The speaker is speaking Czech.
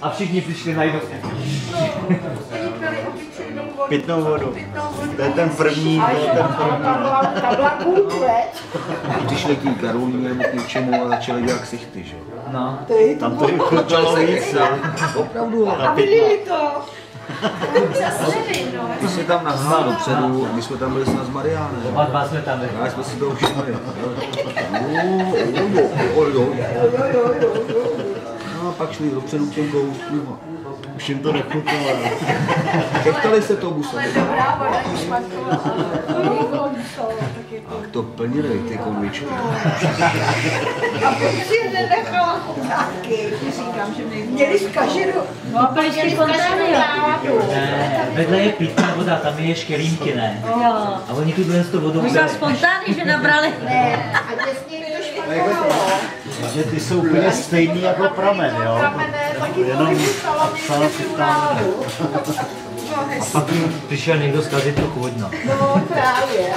A všichni přišli na jedno. Pitnou vodu. To je ten první, Ta byla kůle. přišli k té Karolíně nebo k něčemu a začali dělat ksichty, že? No. Tam to vychutnalo víc, opravdu. A vylili to. Ty jsi tam nahnal dopředu, my jsme tam byli snad s Mariánem. Oba dva jsme tam byli. Já jsme si to všimli. No a pak šli dopředu k těm kouskům. Už jim to nechutnalo. Chechtali se to busem. A to plnili ty konvičky. A proč je nenechala taky? Říkám, že měli zkaženou. No a byli fontány, Ne, vedle je pitná voda, tam je škelínky, ne? jo. A oni tu dnes to vodu Možná fontány, že nabrali. Ne, a těsně jim to špatnovalo. Že ty jsou úplně stejný jako pramen, jo? Pramené, taky polypusalo minerálů. A pak jim přišel někdo zkazit to chvodno. No právě.